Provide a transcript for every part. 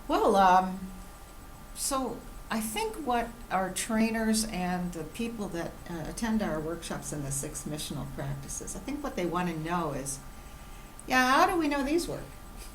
Well, so I think what our trainers and the people that attend our workshops in the Six Missional Practices, I think what they want to know is, yeah, how do we know these work?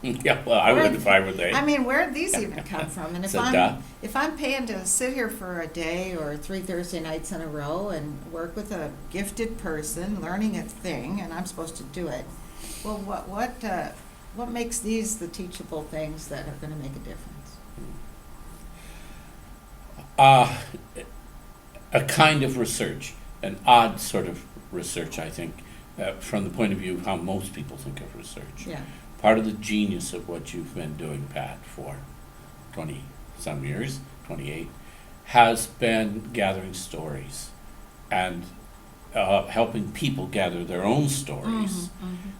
Yeah, well, I would if I were they. I mean, where'd these even come from? And It's a duh. if I'm paying to sit here for a day or 3 Thursday nights in a row and work with a gifted person learning a thing, and I'm supposed to do it, well, what makes these the teachable things that are going to make a difference? Uh, a kind of research, an odd sort of research, I think, from the point of view of how most people think of research. Yeah. Part of the genius of what you've been doing, Pat, for 20-some years, 28, has been gathering stories and helping people gather their own stories.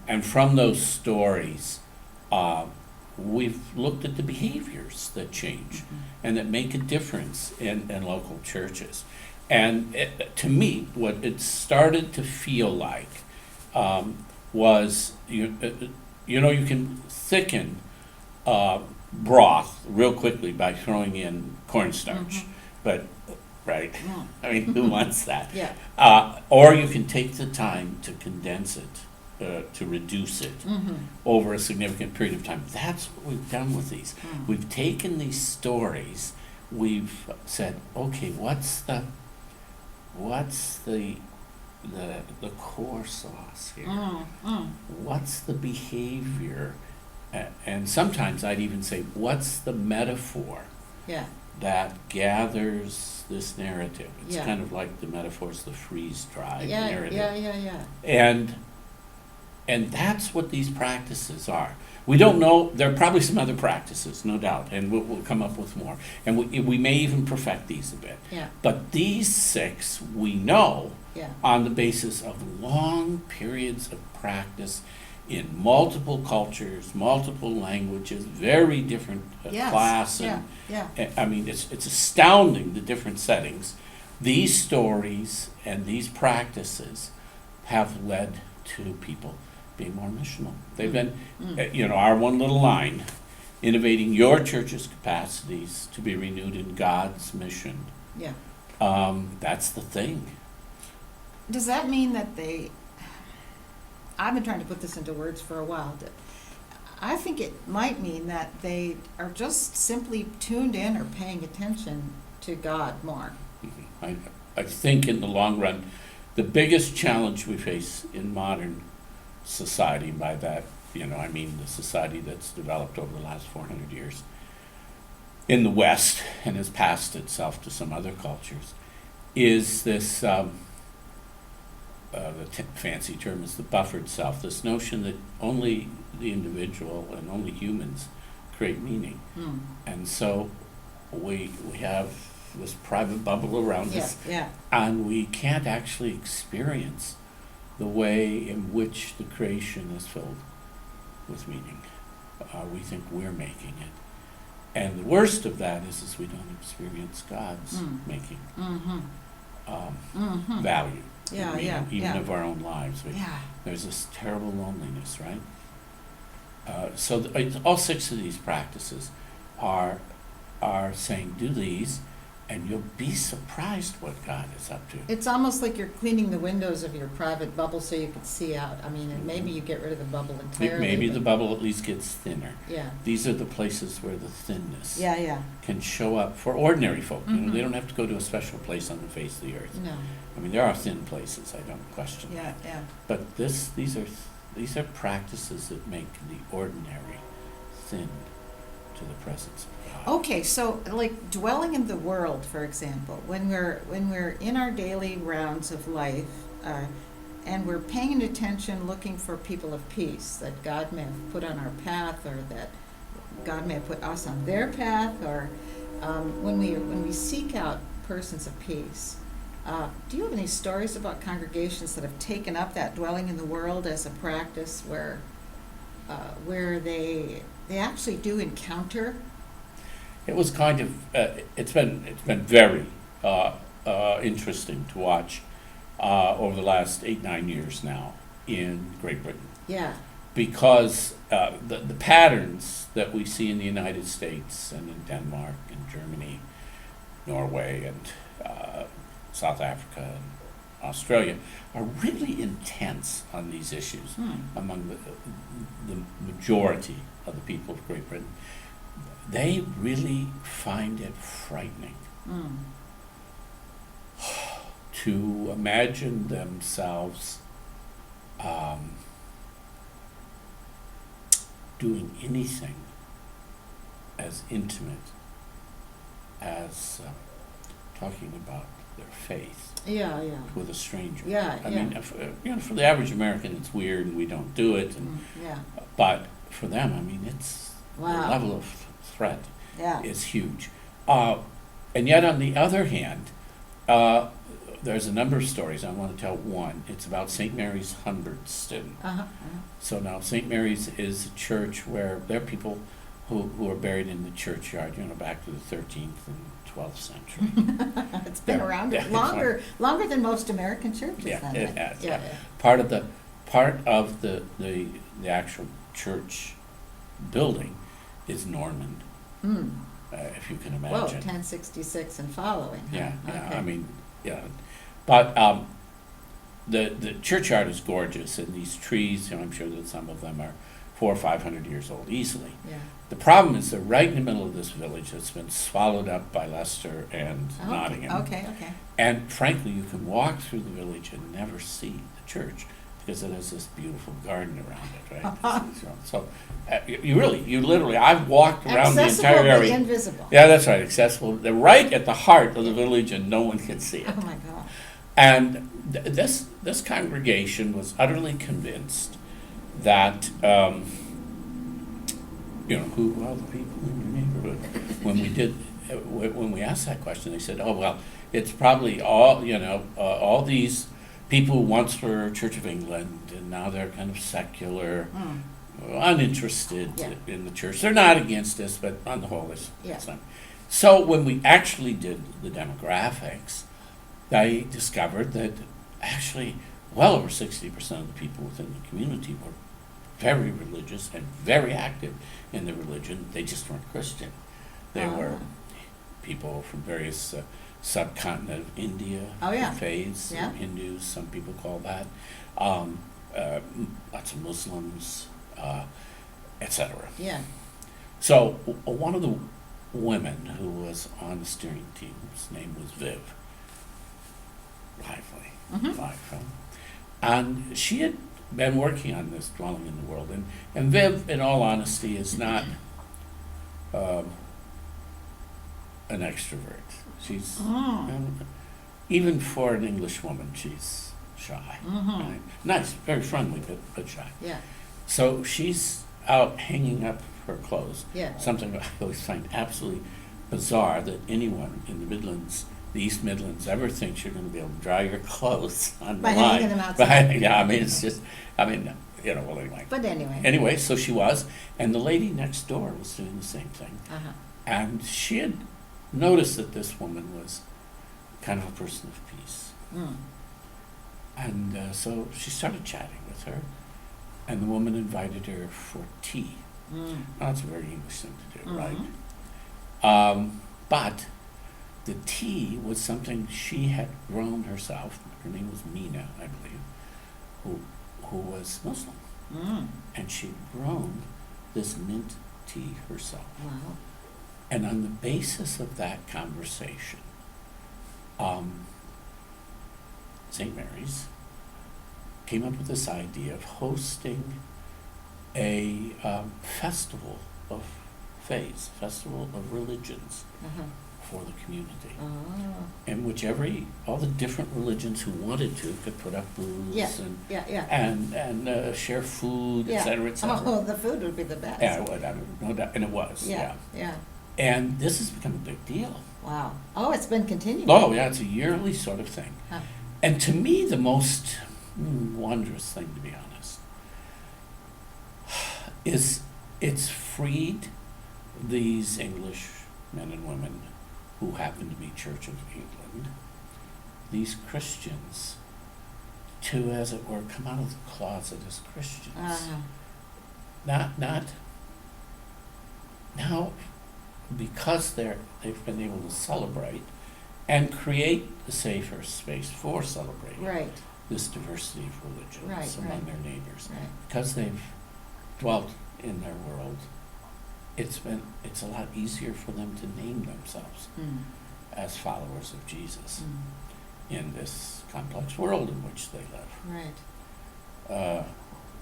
And from those stories, we've looked at the behaviors that change and that make a difference in local churches. And to me, what it started to feel like was, you know, you can thicken broth real quickly by throwing in cornstarch, but, right, I mean, who wants that? Yeah. Or you can take the time to condense it, to reduce it over a significant period of time. That's what we've done with these. We've taken these stories, we've said, okay, what's the core sauce here? What's the behavior? And sometimes I'd even say, what's the metaphor Yeah. that gathers this narrative? It's Yeah. kind of like the metaphor's the freeze-dried Yeah. narrative. Yeah. And that's what these practices are. We don't know, there are probably some other practices, no doubt, and we'll come up with more. And we may even perfect these a bit. Yeah. But these 6, we know Yeah. on the basis of long periods of practice in multiple cultures, multiple languages, very different Yes. class. Yeah. And, Yeah. I mean, it's astounding the different settings. These stories and these practices have led to people being more missional. They've been, our one little line, innovating your church's capacities to be renewed in God's mission. Yeah. That's the thing. Does that mean that I've been trying to put this into words for a while. I think it might mean that they are just simply tuned in or paying attention to God more. I think in the long run, the biggest challenge we face in modern society, by that, I mean the society that's developed over the last 400 years in the West and has passed itself to some other cultures, is this, fancy term is the buffered self, this notion that only the individual and only humans create meaning. And so we have this private bubble around us, and we can't actually experience the way in which the creation is filled with meaning. We think we're making it. And the worst of that is we don't experience God's making value, even of our own lives. There's this terrible loneliness, right? So all 6 of these practices are saying, do these, and you'll be surprised what God is up to. It's almost like you're cleaning the windows of your private bubble so you can see out. I mean, and maybe you get rid of the bubble entirely. Maybe the bubble at least gets thinner. Yeah. These are the places where the thinness Yeah. can show up for ordinary folk. They don't have to go to a special place on the face of the earth. No. I mean, there are thin places, I don't question that. Yeah. But these are practices that make the ordinary thin to the presence of God. Okay, so like dwelling in the world, for example, when we're in our daily rounds of life, and we're paying attention, looking for people of peace that God may have put on our path, or that God may have put us on their path, or when we seek out persons of peace. Do you have any stories about congregations that have taken up that dwelling in the world as a practice where they actually do encounter? It was kind of it's been very interesting to watch over the last 8-9 years now in Great Britain, Yeah. because the patterns that we see in the United States and in Denmark and Germany, Norway and South Africa and Australia are really intense on these issues among the majority of the people of Great Britain. They really find it frightening to imagine themselves doing anything as intimate as talking about their faith Yeah, with a stranger. Yeah, I yeah. mean, for the average American, it's weird and we don't do it. And, yeah. but for them, I mean, it's the Wow. level of threat Yeah. is huge. And yet, on the other hand, there's a number of stories. I want to tell one. It's about St. Mary's, Humberston. So now St. Mary's is a church where there are people who are buried in the churchyard, back to the 13th and 12th century. It's been around longer than most American churches. Yeah, then, it right? has. Yeah, Part of the actual church building is Norman, if you can Whoa, imagine. 1066 and following. Huh? Yeah, Okay. I mean, yeah, but the churchyard is gorgeous, and these trees, I'm sure that some of them are 400 or 500 years old easily. Yeah. The problem is they're right in the middle of this village that's been swallowed up by Leicester and Oh, Nottingham. Okay. And frankly, you can walk through the village and never see the church because it has this beautiful garden around it, right? So you literally, I've walked around the entire Accessible but area. invisible. Yeah, that's right, accessible. They're right at the heart of the village and no one can see it. Oh my God. And this congregation was utterly convinced that, who are the people in your neighborhood? When we asked that question, they said, oh, well, it's probably all these people who once were Church of England and now they're kind of secular, uninterested in the church. They're not against this, but on the whole, it's not. So when we actually did the demographics, they discovered that actually well over 60% of the people within the community were very religious and very active in the religion. They just weren't Christian. They were people from various subcontinent of India, faiths, Hindus, some people call that, lots of Muslims, etc. Yeah. So one of the women who was on the steering team, his name was Viv. Lively. And she had been working on this dwelling in the world. And Viv, in all honesty, is not an extrovert. She's, even for an English woman, she's shy. Right? Nice, very friendly, but shy. Yeah. So she's out hanging up her clothes. Yeah. Something I always find absolutely bizarre that anyone in the Midlands, the East Midlands, ever thinks you're going to be able to dry your clothes on By the line. hanging them outside. Yeah, I mean, it's just, well, anyway. But anyway. Anyway, so she was, and the lady next door was doing the same thing. And she had noticed that this woman was kind of a person of peace. And so she started chatting with her, and the woman invited her for tea. Now, that's a very English thing to do, right? But the tea was something she had grown herself. Her name was Mina, I believe, who was Muslim. And she'd grown this mint tea herself. Wow. And on the basis of that conversation, St. Mary's came up with this idea of hosting a festival of faiths, festival of religions for the community, in which all the different religions who wanted to could put up booths and share food, et cetera, et cetera. Oh, the food would be the best. Yeah, it would, no doubt, and it was. Yeah. And this has become a big deal. Wow. Oh, it's been continuing. Oh, yeah, it's a yearly sort of thing. Huh. And to me, the most wondrous thing, to be honest, is it's freed these English men and women who happen to be Church of England, these Christians, to, as it were, come out of the closet as Christians not now, because they've been able to celebrate and create a safer space for celebrating Right, this diversity of religions Right, among right. their neighbors. right. Because they've dwelt in their world, it's a lot easier for them to name themselves Mm, as followers of Jesus mm, in this complex world in which they live. right.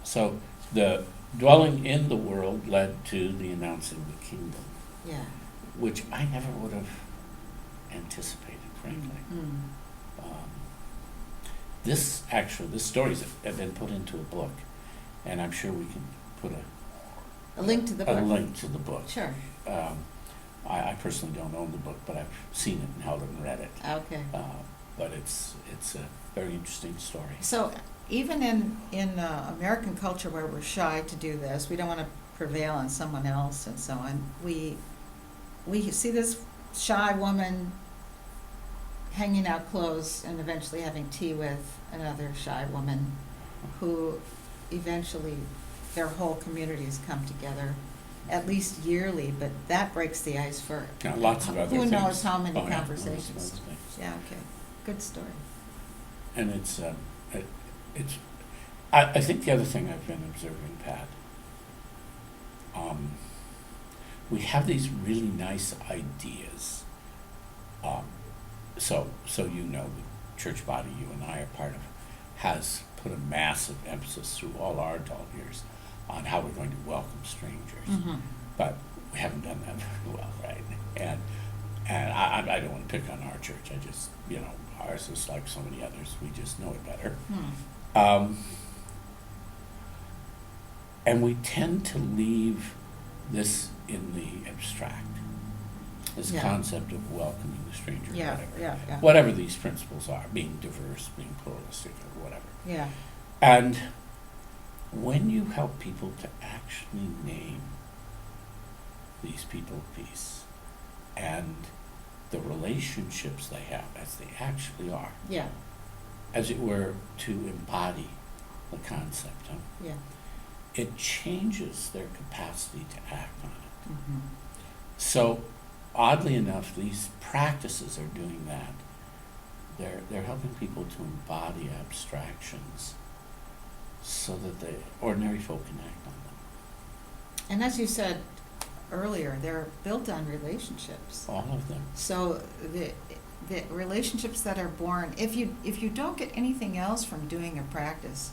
So the dwelling in the world led to the announcing the kingdom, Yeah. which I never would have anticipated, frankly. Mm, Um, this stories have been put into a book, and I'm sure we can put A link to the book. a link to the book. Sure. I personally don't own the book, but I've seen it and held it and read it. Okay. But it's a very interesting story. So even in American culture where we're shy to do this, we don't want to prevail on someone else and so on. We see this shy woman hanging out clothes and eventually having tea with another shy woman, who eventually their whole communities come together, at least yearly. But that breaks the ice for Now, lots of other who things. knows how many Oh, yeah, conversations. lots of other things. Yeah. Okay. Good story. And I think the other thing I've been observing, Pat, we have these really nice ideas. So you know, the church body you and I are part of has put a massive emphasis through all our adult years on how we're going to welcome strangers. Mm-hmm. But we haven't done that very well, right? And I don't want to pick on our church. I just, ours is like so many others. We just know it better. Hmm. And we tend to leave this in the abstract, this Yeah. concept of welcoming the stranger, Yeah. Yeah. Yeah. whatever these principles are, being diverse, being pluralistic, or whatever. Yeah. And when you help people to actually name these people of peace and the relationships they have as they actually are, Yeah. as it were, to embody the concept, Yeah. it changes their capacity to act on it. Mm-hmm. So, oddly enough, these practices are doing that. They're helping people to embody abstractions so that the ordinary folk can act on them. And as you said earlier, they're built on relationships. All of them. So the relationships that are born, if you don't get anything else from doing a practice,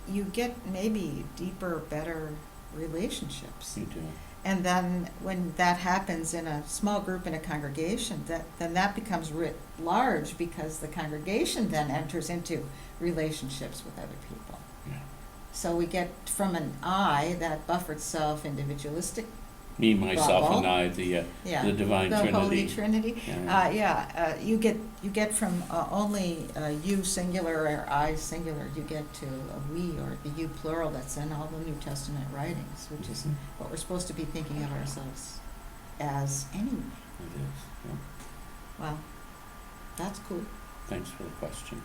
you get maybe deeper, better relationships. You do. And then when that happens in a small group in a congregation, then that becomes writ large, because the congregation then enters into relationships with other people. Yeah. So we get from an I, that buffered self, individualistic, Me, myself, Bubble. and I, the divine the Trinity. Holy Trinity. Yeah. You get from only you singular or I singular, you get to a we or the you plural that's in all the New Testament writings, which is Mhm. what we're supposed to be thinking of ourselves as anyway. It is. Yeah. Well, that's cool. Thanks for the question.